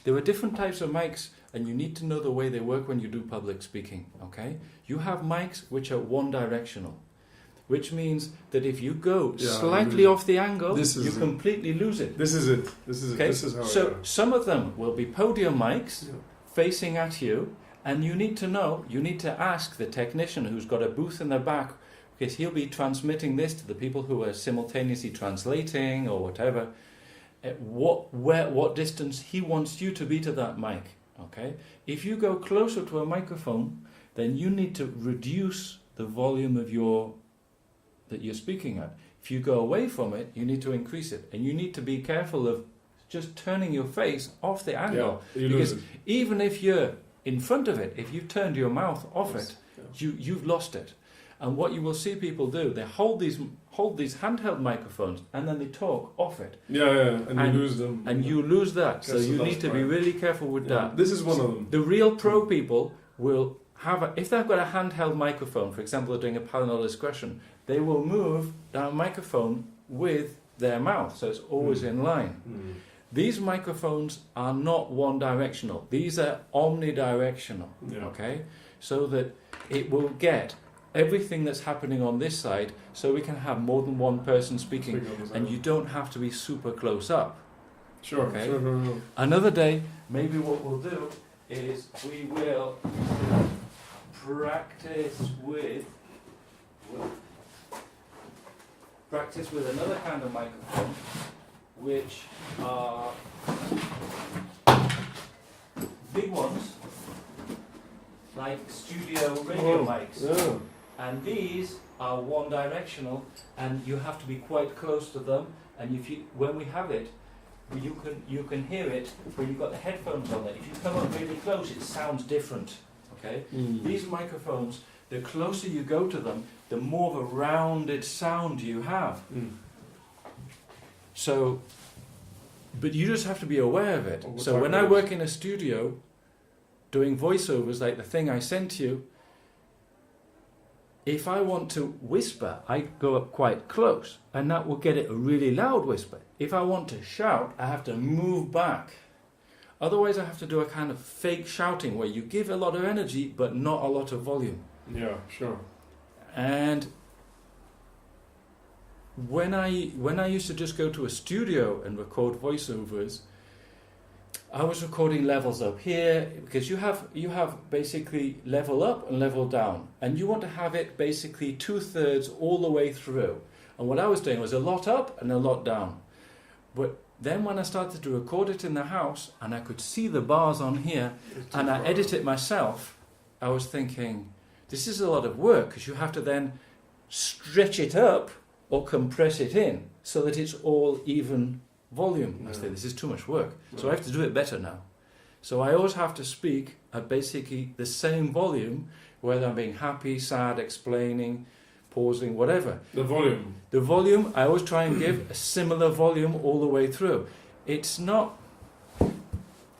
There are different types of mics, and you need to know the way they work when you do public speaking, okay? You have mics which are one directional, which means that if you go slightly off the angle, you completely lose it. This is it. This is it. This is how some of them will be podium mics facing at you, and you need to ask the technician who's got a booth in the back, because he'll be transmitting this to the people who are simultaneously translating or whatever, what distance he wants you to be to that mic, okay? If you go closer to a microphone, then you need to reduce the volume of that you're speaking at. If you go away from it, you need to increase it, and you need to be careful of just turning your face off the angle, because even if you're in front of it, if you've turned your mouth off you've lost it. And what you will see people do, they hold these handheld microphones and then they talk off it. And you lose them. And you lose that. So you need to be really careful with that. This is one of them. The real pro people will have, if they've got a handheld microphone, for example, they're doing a panel discussion, they will move that microphone with their mouth, so it's always in line. These microphones are not one directional. These are omnidirectional, okay? So that it will get everything that's happening on this side, so we can have more than one person speaking, and you don't have to be super close up. Sure. Another day, maybe what we'll do is we will practice with another kind of microphone, which are big ones, like studio radio mics. And these are one directional, and you have to be quite close to them, and when we have it, you can hear it when you've got the headphones on it. If you come up really close, it sounds different, okay? These microphones, the closer you go to them, the more of a rounded sound you have. So, but you just have to be aware of it. So when I work in a studio, doing voiceovers like the thing I sent you, if I want to whisper, I go up quite close, and that will get it a really loud whisper. If I want to shout, I have to move back. Otherwise, I have to do a kind of fake shouting where you give a lot of energy, but not a lot of volume. Yeah, sure. And when I used to just go to a studio and record voiceovers, I was recording levels up here, because you have basically level up and level down, and you want to have it basically 2/3 all the way through. And what I was doing was a lot up and a lot down. But then when I started to record it in the house, and I could see the bars on here, and I edit it myself, I was thinking, this is a lot of work, because you have to then stretch it up or compress it in so that it's all even volume. I say, this is too much work, so I have to do it better now. So I always have to speak at basically the same volume, whether I'm being happy, sad, explaining, pausing, whatever. The volume, I always try and give a similar volume all the way through. It's not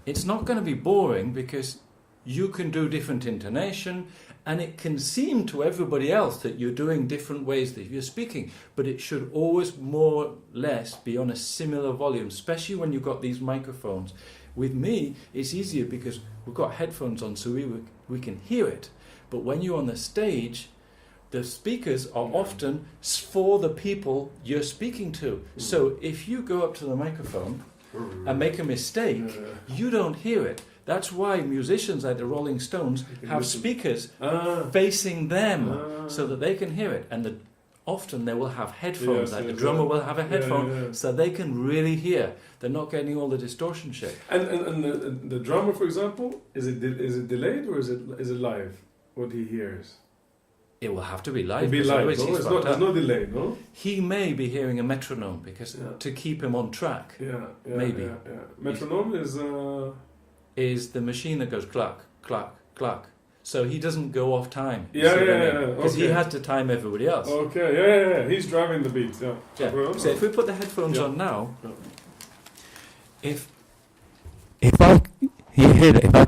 going to be boring, because you can do different intonation, and it can seem to everybody else that you're doing different ways that you're speaking, but it should always more or less be on a similar volume, especially when you've got these microphones. With me, it's easier because we've got headphones on, so we can hear it. But when you're on the stage, the speakers are often for the people you're speaking to. So if you go up to the microphone and make a mistake, you don't hear it. That's why musicians like the Rolling Stones have speakers facing them so that they can hear it. And often they will have headphones, the drummer will have a headphone, so they can really hear. They're not getting all the distortion shit. And the drummer, for example, is it delayed or is it live? What he hears? It will have to be live. It'll be live. No? There's no delay, no? He may be hearing a metronome because to keep him on track. Maybe. Yeah. Metronome is the machine that goes clack, clack, clack. So he doesn't go off time. Because he has to time everybody else. Okay, yeah. He's driving the beat. Yeah. So if we put the headphones on now, if I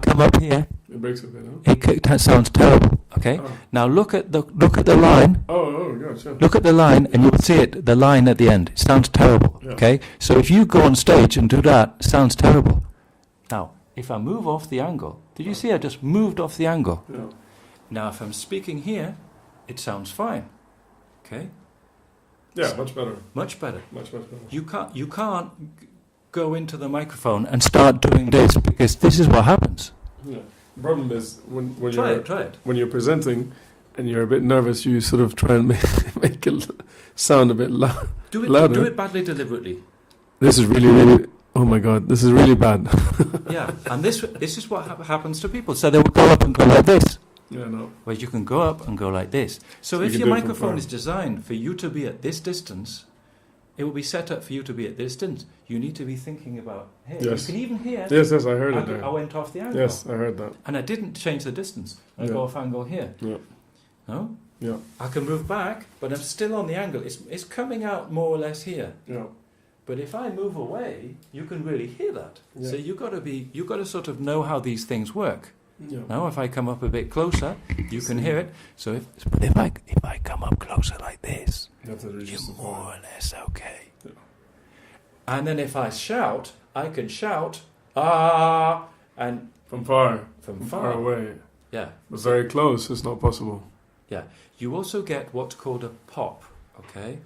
come up here, it breaks a bit, huh? That sounds terrible. Okay. Now look at the line. Oh, gosh. Yeah. Look at the line, and you'll see it. The line at the end. It sounds terrible. Yeah. Okay. So if you go on stage and do that, it sounds terrible. Now if I move off the angle, did you see I just moved off the angle? Yeah. Now if I'm speaking here, it sounds fine. Okay? Yeah, much better. Much better. Much better. You can't go into the microphone and start doing this, because this is what happens. Yeah. The problem is when Try you're it. when you're presenting and you're a bit nervous, you sort of try and make it sound a bit louder. Do it badly deliberately. This is really, oh my God, this is really bad. Yeah, and this is what happens to people. So they will go up and go like this. Yeah, no. Where you can go up and go like this. So if you your can do it from microphone far. is designed for you to be at this distance, it will be set up for you to be at this distance. You need to be thinking about here. Yes. You can even hear. Yes, I heard it I there. went off the angle. Yes, I heard that. And I didn't change the distance. I Yeah. go off angle here. Yeah. No? Yeah. I can move back, but I'm still on the angle. It's coming out more or less here. Yeah. But if I move away, you can really hear that. Yeah. So you got to sort of know how these things work. Yeah. Now, if I come up a bit closer, you can hear it. So if I come up closer like this, You have to reduce the you're more volume. or less okay. Yeah. And then if I shout, I can shout ah, and From far. from Far far. away. Yeah, But very close, it's not possible. yeah. You also get what's called a pop. Okay,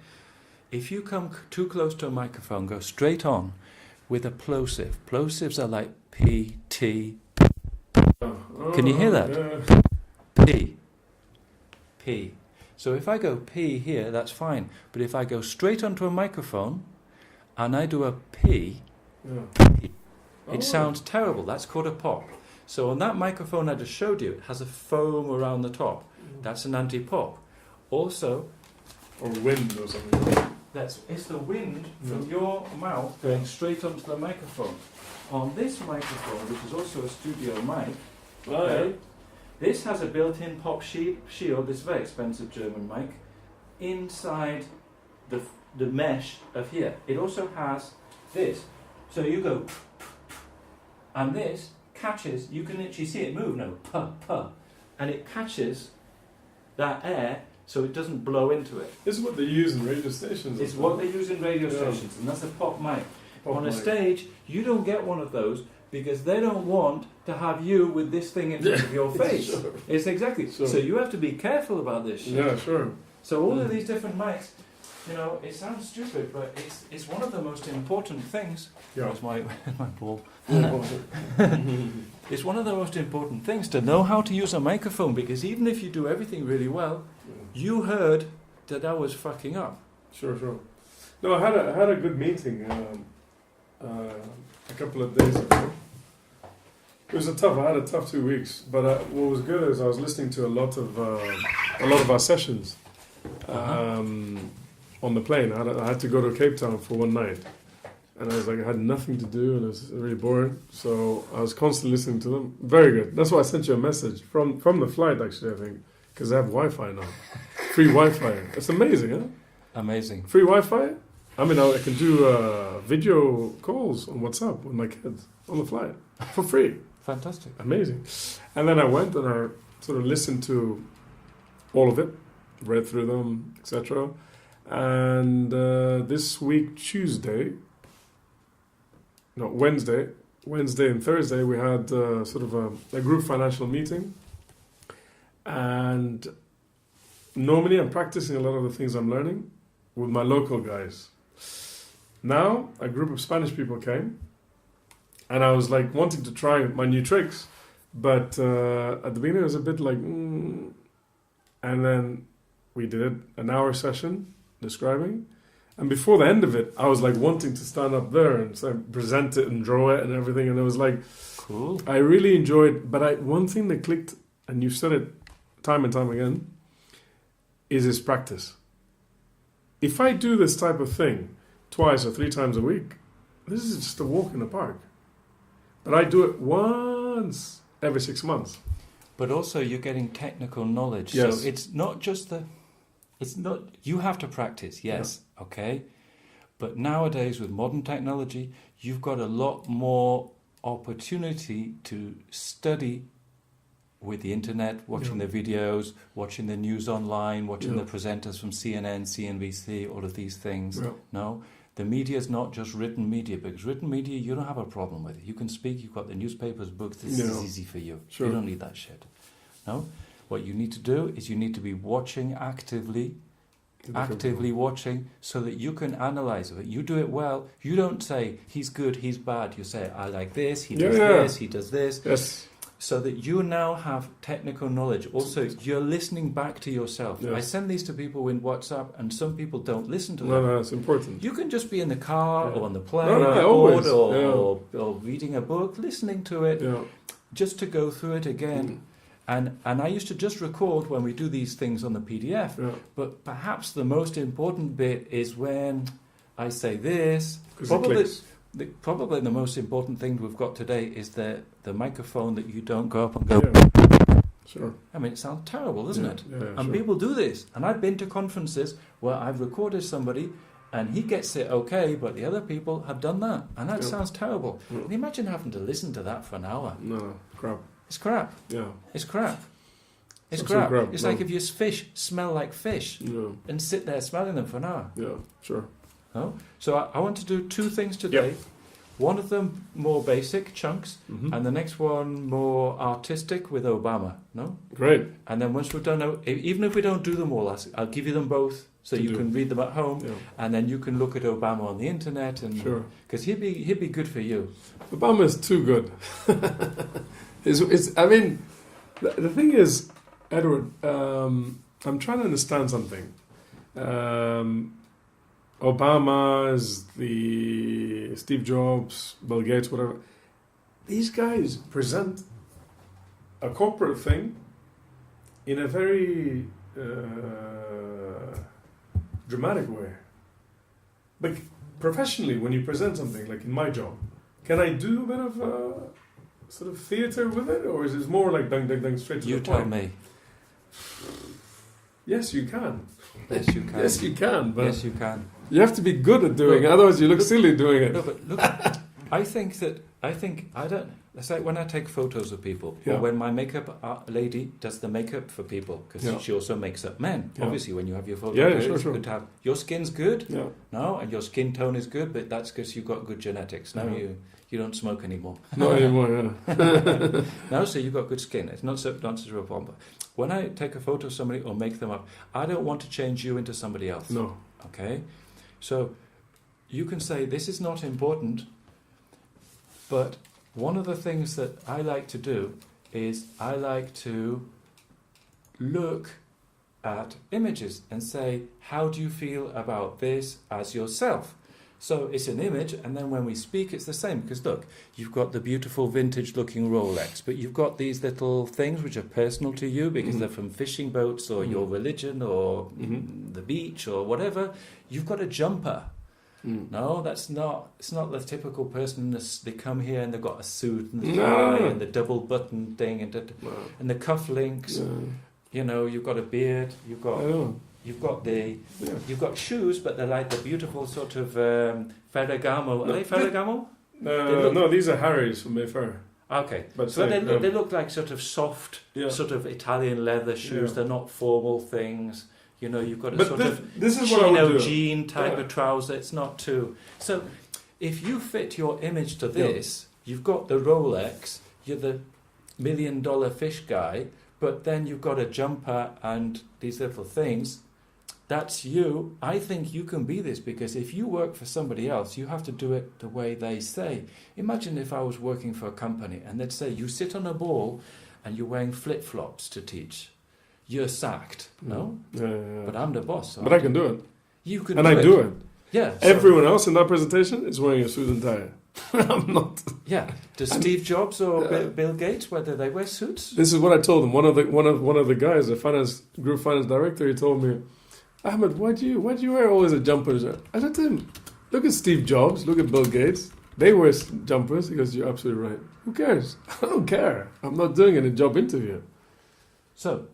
if you come too close to a microphone, go straight on with a plosive. Plosives are like P, T, Can you hear that? Yeah. P. So if I go P here, that's fine. But if I go straight onto a microphone and I do a P, Yeah. it sounds terrible. That's called a pop. So on that microphone I just showed you, it has a foam around the top. That's an anti-pop. Also, Or wind or something. it's the wind from your mouth going straight onto the microphone. On this microphone, which is also a studio mic, okay, this has a built-in pop shield, this very expensive German mic, inside the mesh of here. It also has this. So you go, and this catches, you can literally see it move now, puh, puh, and it catches that air so it doesn't blow into it. This is what they use in radio stations. It's what they use in radio stations, and that's a pop mic. On a stage, you don't get one of those because they don't want to have you with this thing in front of your face. Sure. It's exactly. Sure. So you have to be careful about this shit. Yeah, sure. So all of these different mics, it sounds stupid, but it's one of the most important things. Yeah. That's my ball. Yeah. It's one of the most important things to know how to use a microphone, because even if you do everything really well, you heard that I was fucking up. Sure. No, I had a good meeting a couple of days ago. I had a tough 2 weeks, but what was good is I was listening to a lot of our sessions on the plane. I had to go to Cape Town for one night, and I was like, I had nothing to do, and it was really boring. So I was constantly listening to them. Very good. That's why I sent you a message from the flight, actually. I think because I have Wi-Fi now, free Wi-Fi. It's amazing, huh? Amazing. Free Wi-Fi. I mean, I can do video calls on WhatsApp with my kids on the flight for free. Fantastic. Amazing. And then I went and I sort of listened to all of it, read through them, etc. And this week, Wednesday and Thursday, we had sort of a group financial meeting. And normally I'm practicing a lot of the things I'm learning with my local guys. Now, a group of Spanish people came, and I was like wanting to try my new tricks, but at the beginning it was a bit like, and then we did an hour session describing, and before the end of it, I was like wanting to stand up there and present it and draw it and everything, and it was like, cool. I really enjoyed, but one thing that clicked, and you've said it time and time again, is this practice. If I do this type of thing twice or 3 times a week, this is just a walk in the park. But I do it once every 6 months. But also you're getting technical knowledge. Yes. So it's not just you have to practice, yes, okay. But nowadays with modern technology, you've got a lot more opportunity to study with the internet, watching the videos, watching the news online, watching the presenters from CNN, CNBC, all of these things. Yeah. No, The media is not just written media, because written media you don't have a problem with. You can speak, you've got the newspapers, books, this is easy for you. Sure. You don't need that shit. No? What you need to do is you need to be watching actively watching so that you can analyze it. You do it well. You don't say, he's good, he's bad. You say, I like this, he does this, he does this. Yes. So that you now have technical knowledge. Also, you're listening back to yourself. Yes. I send these to people in WhatsApp, and some people don't listen to them. No, it's important. You can just be in the car or on the plane always. or reading a book, listening to it, just to go through it again. And I used to just record when we do these things on the PDF. Yeah. But perhaps the most important bit is when I say this. Probably the most important thing we've got today is the microphone that you don't go up and go. Yeah. Sure. I mean, it sounds terrible, doesn't it? Yeah, and people do this. And I've been to conferences where I've recorded somebody and he gets it okay, but the other people have done that. And that sounds terrible. Yeah. Can you imagine having to listen to that for an hour? No, crap. It's crap. Yeah. It's crap. It's crap. It's like if your fish smell like fish and sit there smelling them for an hour. Yeah, sure. No? So I want to do two things today. Yep. One of them more basic chunks, and the next one more artistic with Obama. No? Great. And then once we're done, even if we don't do them all, I'll give you them both so you can read them at home, and then you can look at Obama on the internet, and because he'd be good for you. Obama is too good. I mean, the thing is, Edward, I'm trying to understand something. Obama is the Steve Jobs, Bill Gates, whatever. These guys present a corporate thing in a very dramatic way. Like professionally, when you present something, like in my job, can I do a bit of sort of theatre with it, or is it more like dang, dang, dang, straight to the point? You tell me. Yes, you can. Yes, you can. Yes, you can. But yes, you can. You have to be good at doing it, otherwise you look silly doing it. No, but look, I don't. It's like when I take photos of people, or when my makeup lady does the makeup for people, because she also makes up men. Obviously, when you have your photo, it's good to have your skin's good, no, and your skin tone is good, but that's because you've got good genetics. Now you don't smoke anymore. Not anymore, No, so you've got good skin. It's not such a problem. But when I take a photo of somebody or make them up, I don't want to change you into somebody else. No. Okay? So you can say, this is not important, but one of the things that I like to do is I like to look at images and say, how do you feel about this as yourself? So it's an image, and then when we speak, it's the same. Because look, you've got the beautiful vintage-looking Rolex, but you've got these little things which are personal to you because they're from fishing boats or your religion or the beach or whatever. You've got a jumper. No, that's not. It's not the typical person. They come here and they've got a suit and the tie and the double button thing and the cufflinks. You know, you've got a beard. You've got shoes, but they're like the beautiful sort of Ferragamo. Are they Ferragamo? No, these are Harry's from Mayfair. Okay, but so they look like sort of soft, sort of Italian leather shoes. They're not formal things. You know, you've got a this is chino jean type of trouser. It's not too. So, if you fit your image to this, you've got the Rolex. You're the $1 million fish guy, but then you've got a jumper and these little things. That's you. I think you can be this because if you work for somebody else, you have to do it the way they say. Imagine if I was working for a company and they'd say, you sit on a ball and you're wearing flip-flops to teach. You're sacked. No? But I'm the boss. So but I can do it. You can and do I it. do it. Yeah. Everyone else in that presentation is wearing a suit and tie. I'm not. Yeah. Does Steve Jobs or Bill Gates, whether they wear suits? This is what I told him. One of the guys, the group finance director, he told me, Ahmed, why do you wear always a jumper? I said to him, look at Steve Jobs, look at Bill Gates. They wear jumpers. He goes, you're absolutely right. Who cares? I don't care. I'm not doing any job interview. So,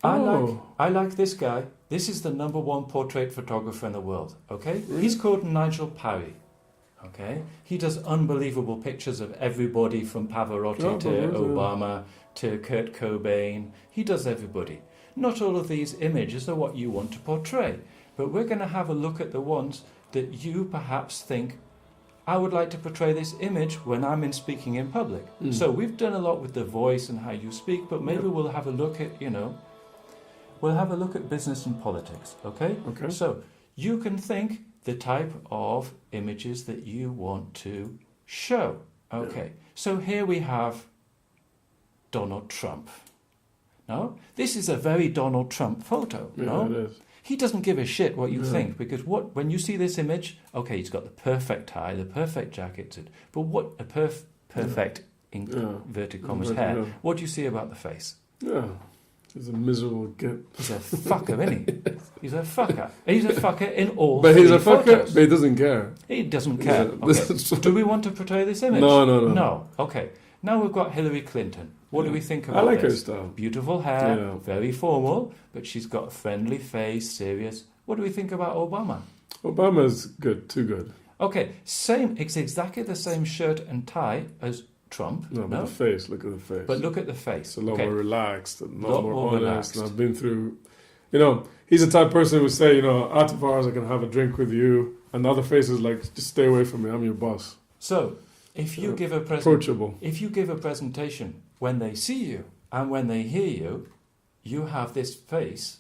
I like this guy. This is the #1 portrait photographer in the world. Okay, he's called Nigel Parry. Okay, he does unbelievable pictures of everybody from Pavarotti to Obama to Kurt Cobain. He does everybody. Not all of these images are what you want to portray. but we're going to have a look at the ones that you perhaps think, I would like to portray this image when I'm in speaking in public. So we've done a lot with the voice and how you speak, but maybe we'll have a look at, we'll have a look at business and politics, okay? Okay. So you can think the type of images that you want to show. Okay, so here we have Donald Trump. No? This is a very Donald Trump photo, no? It is. He doesn't give a shit what you think, because when you see this image, okay, he's got the perfect tie, the perfect jacket, but what a perfect, inverted commas, hair. What do you see about the face? Yeah. He's a miserable git. He's a fucker, isn't he? He's a fucker. He's a fucker in all But he's a photos. fucker, but he doesn't care. He doesn't care. Yeah, Okay. Do we want to portray this image? No. No. Okay. Now we've got Hillary Clinton. What do we think about I like this? her style. Beautiful hair, very formal, but she's got a friendly face, serious. What do we think about Obama? Obama's good, too good. Okay, same. It's exactly the same shirt and tie as Trump. No, but the face, look at the face. But look at the face. It's a lot more relaxed, a lot more honest. relaxed. And I've been through, he's the type of person who would say, out of hours I can have a drink with you. And the other face is like, just stay away from me, I'm your boss. So, if you give a approachable. If you give a presentation, when they see you and when they hear you, you have this face.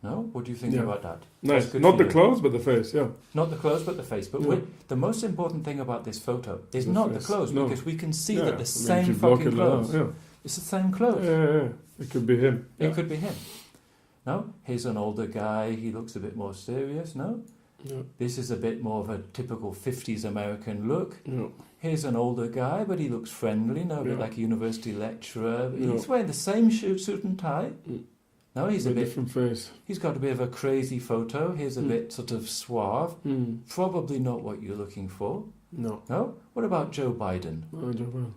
No? What do you think about that? Nice. Not the clothes, but the face, Not the clothes, but the face. But the most important thing about this photo is not the clothes, because we can see that the same fucking clothes. It's the same clothes. Yeah. It could be him. It could be him. No? Here's an older guy. He looks a bit more serious, no? Yeah. This is a bit more of a typical 50s American look. Yeah. Here's an older guy, but he looks friendly, a bit like a university lecturer. He's wearing the same suit and tie. No, he's a bit different face. He's got a bit of a crazy photo. Here's a bit sort of suave. Probably not what you're looking for. No. No? What about Joe Biden? Oh, Joe Biden.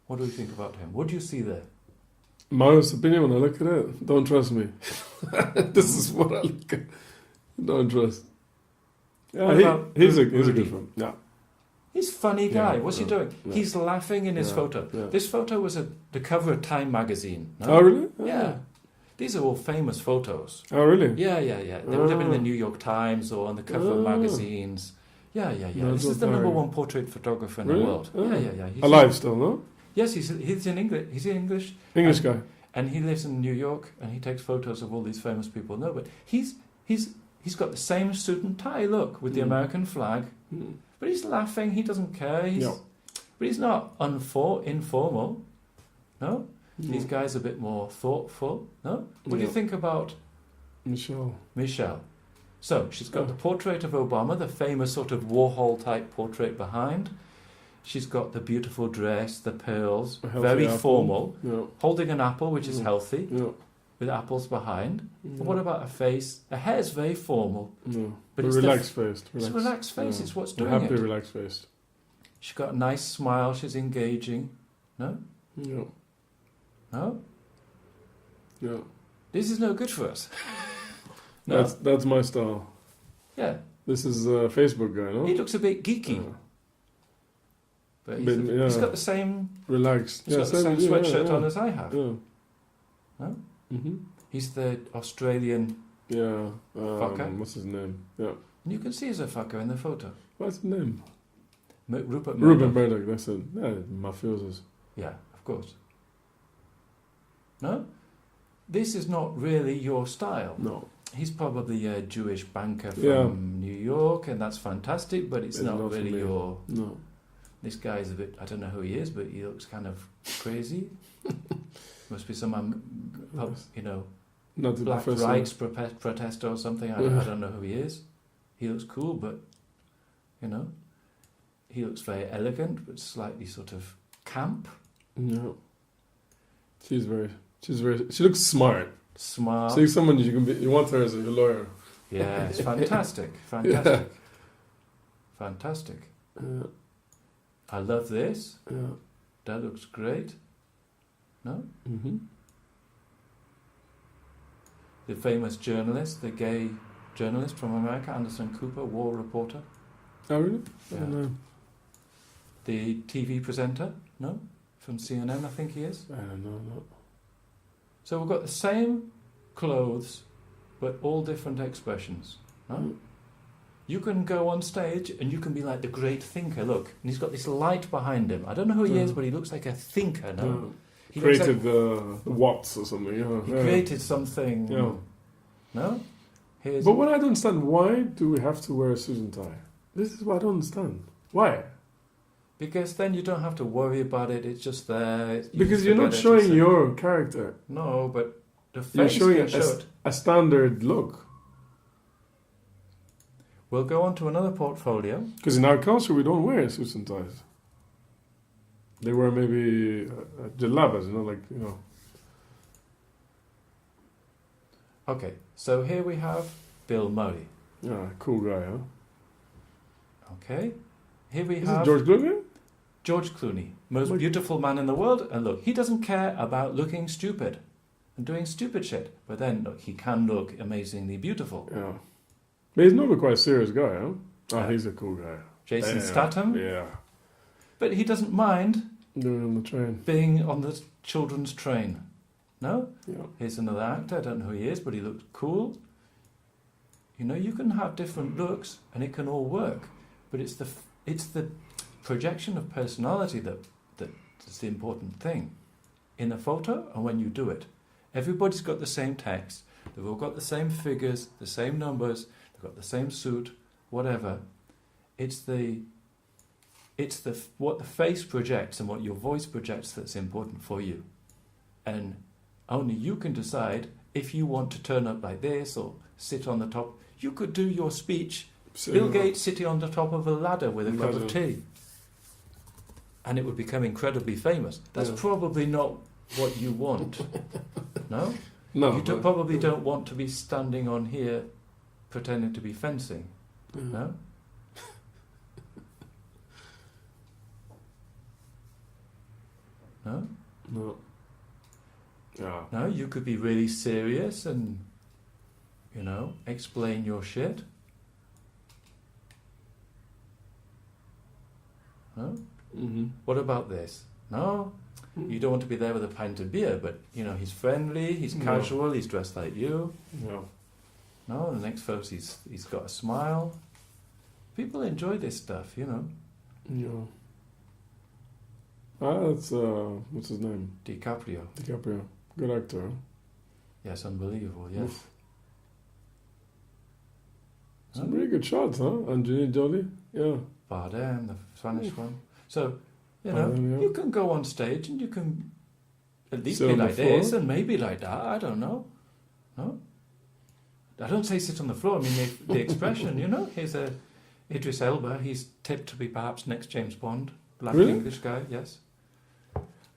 What do you think about him? What do you see there? My honest opinion when I look at it, don't trust me. This is what I look at. Don't trust. Yeah, he's a good one. Yeah. He's a funny guy. What's he doing? Yeah. He's laughing in his photo. Yeah. This photo was the cover of Time magazine. No? Oh, really? Yeah. These are all famous photos. Oh, really? Yeah. They would have been in the New York Times or on the cover of magazines. Yeah. This is the number one portrait photographer in the world. Yeah. He's alive still, no? Yes, he's in English. He's an English guy. And he lives in New York, and he takes photos of all these famous people. No, but he's got the same suit and tie look with the American flag. But he's laughing. He doesn't care. But he's not informal. No? These guys are a bit more thoughtful. No? What do you think about Michelle? So, she's got the portrait of Obama, the famous sort of Warhol-type portrait behind. She's got the beautiful dress, the pearls, very formal, holding an apple, which is healthy, with apples behind. But what about her face? Her hair's very formal. But it's relaxed faced. It's a relaxed face. It's what's doing happy, it. relaxed faced. She's got a nice smile. She's engaging. No? No. No? No. This is no good for us. No. That's my style. Yeah. This is a Facebook guy, no? He looks a bit geeky. But he's got the same... Relaxed. He's got the same sweatshirt on as I have. Yeah. No? He's the Australian fucker. What's his name? Yeah. And you can see he's a fucker in the photo. What's his name? Rupert Murdoch. Rupert Murdoch, that's it. Yeah, mafiosos. Yeah, of course. No? This is not really your style. No. He's probably a Jewish banker from New York, and that's fantastic, but it's not really your... No. This guy's a bit... I don't know who he is, but he looks kind of crazy. Must be some, black rights protester or something. I don't know who he is. He looks cool, but, he looks very elegant, but slightly sort of camp. No. She looks smart. Smart. She's someone you want her as a lawyer. Yeah, it's fantastic. Fantastic. I love this. Yeah. That looks great. No? The famous journalist, the gay journalist from America, Anderson Cooper, war reporter. Oh, really? Yeah. I don't know. The TV presenter, no? From CNN, I think he is. I don't know. No. So we've got the same clothes, but all different expressions. No? You can go on stage and you can be like the great thinker. Look, and he's got this light behind him. I don't know who he is, but he looks like a thinker. No, he created the Watts or something. Yeah, he created something. Yeah. No. But what I don't understand, why do we have to wear a suit and tie? This is what I don't understand. Why? Because then you don't have to worry about it. It's just there. Because you're not showing your character. No, but the face you're showing can show it. A standard look. We'll go on to another portfolio. Because in our culture, we don't wear suits and ties. They wear maybe jalabas, Okay, so here we have Bill Murray. Yeah, cool guy, huh? Okay, here we Is have it George Clooney? George Clooney, most beautiful man in the world. And look, he doesn't care about looking stupid and doing stupid shit. But then, look, he can look amazingly beautiful. Yeah. But he's not a quite serious guy, huh? Oh, he's a cool guy. Jason Statham? Yeah. But he doesn't mind doing on the train. Being on the children's train. No? Yeah. Here's another actor. I don't know who he is, but he looks cool. You can have different looks and it can all work. But it's the projection of personality that's the important thing in a photo and when you do it. Everybody's got the same text. They've all got the same figures, the same numbers. They've got the same suit, whatever. It's what the face projects and what your voice projects that's important for you. And only you can decide if you want to turn up like this or sit on the top. You could do your speech, Bill Gates sitting on the top of a ladder with a cup of tea. And it would become incredibly famous. That's probably not what you want. No? No. You probably don't want to be standing on here pretending to be fencing. No? No? No. Yeah. No, you could be really serious and, explain your shit. No? Mm-hmm. What about this? No? You don't want to be there with a pint of beer, but, he's friendly, he's casual, he's dressed like you. No. No, the next photo, he's got a smile. People enjoy this stuff, Yeah. That's, what's his name? DiCaprio. Good actor, huh? Yes, unbelievable, yes. Oof. Some really good shots, huh? Angelina Jolie? Yeah. Bardem, the Spanish one. So, Bardem, you can go on stage and you can at least sit be on like the floor. this and maybe like that, I don't know. No? I don't say sit on the floor, I mean the expression, Here's Idris Elba, he's tipped to be perhaps next James Bond. Black English guy, yes.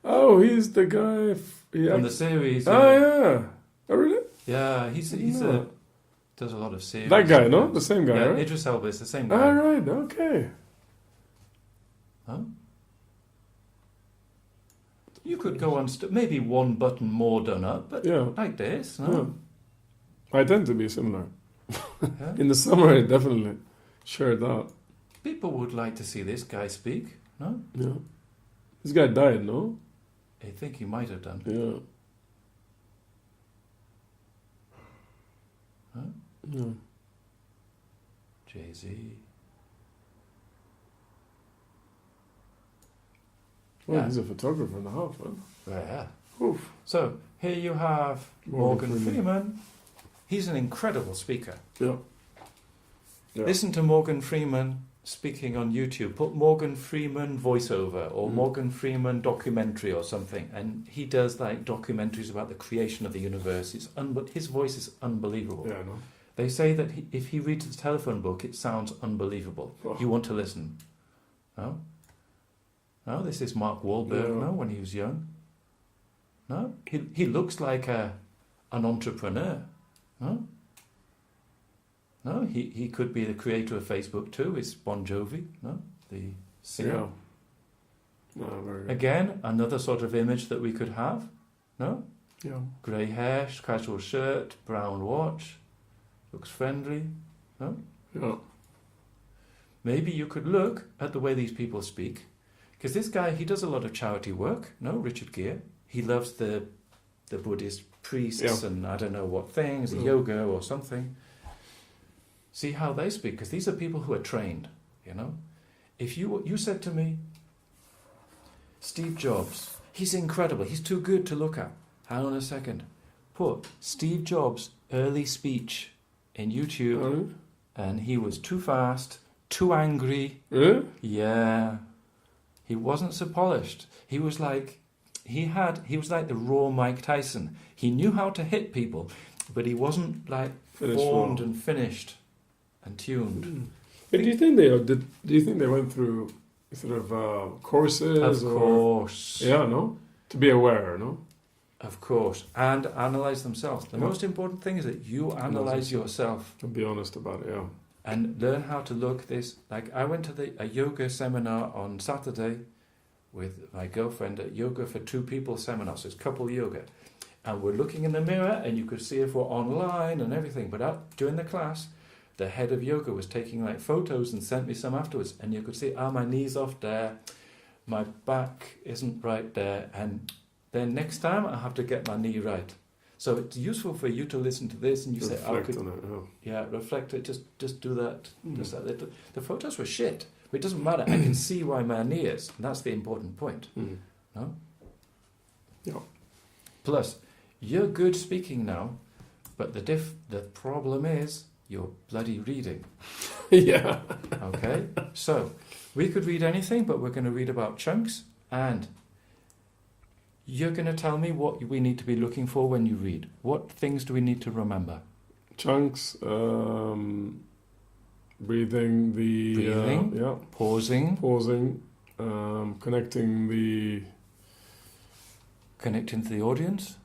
Oh, he's the guy from the series. Oh, yeah. Oh, really? Yeah, he's does a lot of series. That guy, no? The same guy, yeah, right? Idris Elba is the same guy. All right, okay. Huh? You could go on, maybe one button more done up, but like this, no? Yeah. I tend to be similar. Yeah? In the summer, I definitely shared that. People would like to see this guy speak, no? Yeah. This guy died, no? I think he might have done. Yeah. Huh? Yeah. Jay-Z. Well, he's a photographer and a half, man. Yeah. Oof. So, here you have Morgan Freeman. He's an incredible speaker. Yeah. Listen to Morgan Freeman speaking on YouTube. Put Morgan Freeman voiceover or Morgan Freeman documentary or something. And he does like documentaries about the creation of the universe. His voice is unbelievable. Yeah, I know. They say that if he reads the telephone book, it sounds unbelievable. Oh. You want to listen. No? No, this is Mark Wahlberg, no, when he was young. No? He looks like an entrepreneur. No? No, he could be the creator of Facebook too. It's Bon Jovi, no? The singer. Yeah. No, very good. Again, another sort of image that we could have. No? Yeah. Grey hair, casual shirt, brown watch. Looks friendly. No? Yeah. Maybe you could look at the way these people speak. Because this guy, he does a lot of charity work. No, Richard Gere. He loves the the Buddhist priests Yeah. and I don't know what things, yoga or something. See how they speak, because these are people who are trained, you know. If you said to me, Steve Jobs, he's incredible, he's too good to look at. Hang on a second. Put Steve Jobs' early speech in YouTube, and he was too fast, too angry. Yeah. He wasn't so polished. He was like the raw Mike Tyson. He knew how to hit people, but he wasn't like formed and finished and tuned. But do you think they went through sort of courses? Of course. Yeah, no? To be aware, no? Of course. And analyze themselves. The most important thing is that you analyze yourself. And be honest about it, yeah. And learn how to look this. Like I went to a yoga seminar on Saturday with my girlfriend, a yoga for two people seminar, so it's couple yoga. And we're looking in the mirror and you could see if we're online and everything. But during the class, the head of yoga was taking like photos and sent me some afterwards. And you could see, my knee's off there, my back isn't right there. And then next time I have to get my knee right. So it's useful for you to listen to this and you reflect say, on it, yeah, reflect it, just do that. Just that little. The photos were shit, but it doesn't matter. I can see why my knee is. And that's the important point. No? Yeah. Plus, you're good speaking now, but the problem is you're bloody reading. Yeah. Okay? So, we could read anything, but we're going to read about chunks, and you're going to tell me what we need to be looking for when you read. What things do we need to remember? Chunks, breathing, pausing, connecting to the audience,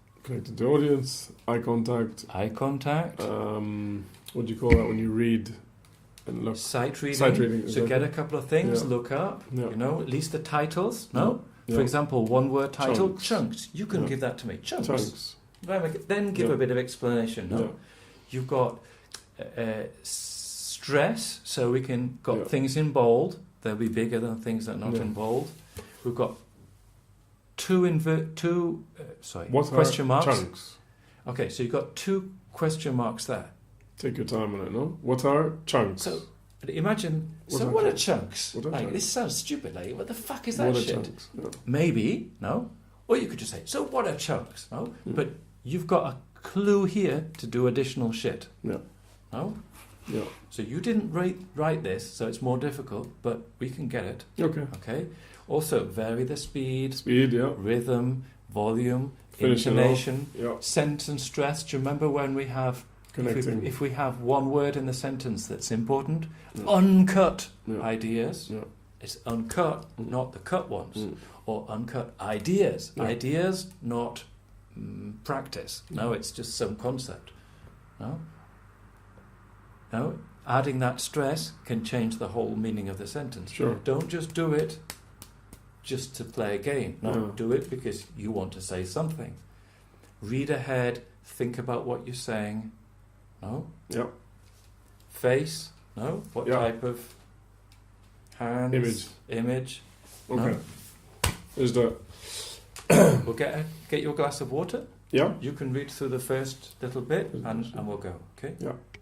eye contact. What do you call that when you read and look? Sight reading. Exactly. So get a couple of things, look up, at least the titles, For example, one word title, chunks. You can give that to me, chunks. Then give a bit of explanation, You've got stress, so we can got things in bold. They'll be bigger than things that are not in bold. We've got question marks. Chunks? Okay, so you've got 2 question marks there. Take your time on it, no? What are chunks? So imagine, what are chunks? This sounds stupid, like, what the fuck is that what shit? Are chunks? No. Maybe, no? Or you could just say, so what are chunks? No? But you've got a clue here to do additional shit. Yeah. No? Yeah. So you didn't write this, so it's more difficult, but we can get it. Okay. Also, vary the speed, rhythm, volume, intonation, sentence stress. Do you remember when we have, if we have one word in the sentence that's important, uncut ideas, it's uncut, not the cut ones, or uncut ideas. Ideas, not practice. No, it's just some concept. No? Adding that stress can change the whole meaning of the sentence. Sure. Don't just do it just to play a game. No, do it because you want to say something. Read ahead, think about what you're saying. No? Yeah. Face, no? What type of hands? Image. Okay. Is that... We'll get you a glass of water. Yeah. You can read through the first little bit and we'll go, okay? Yeah.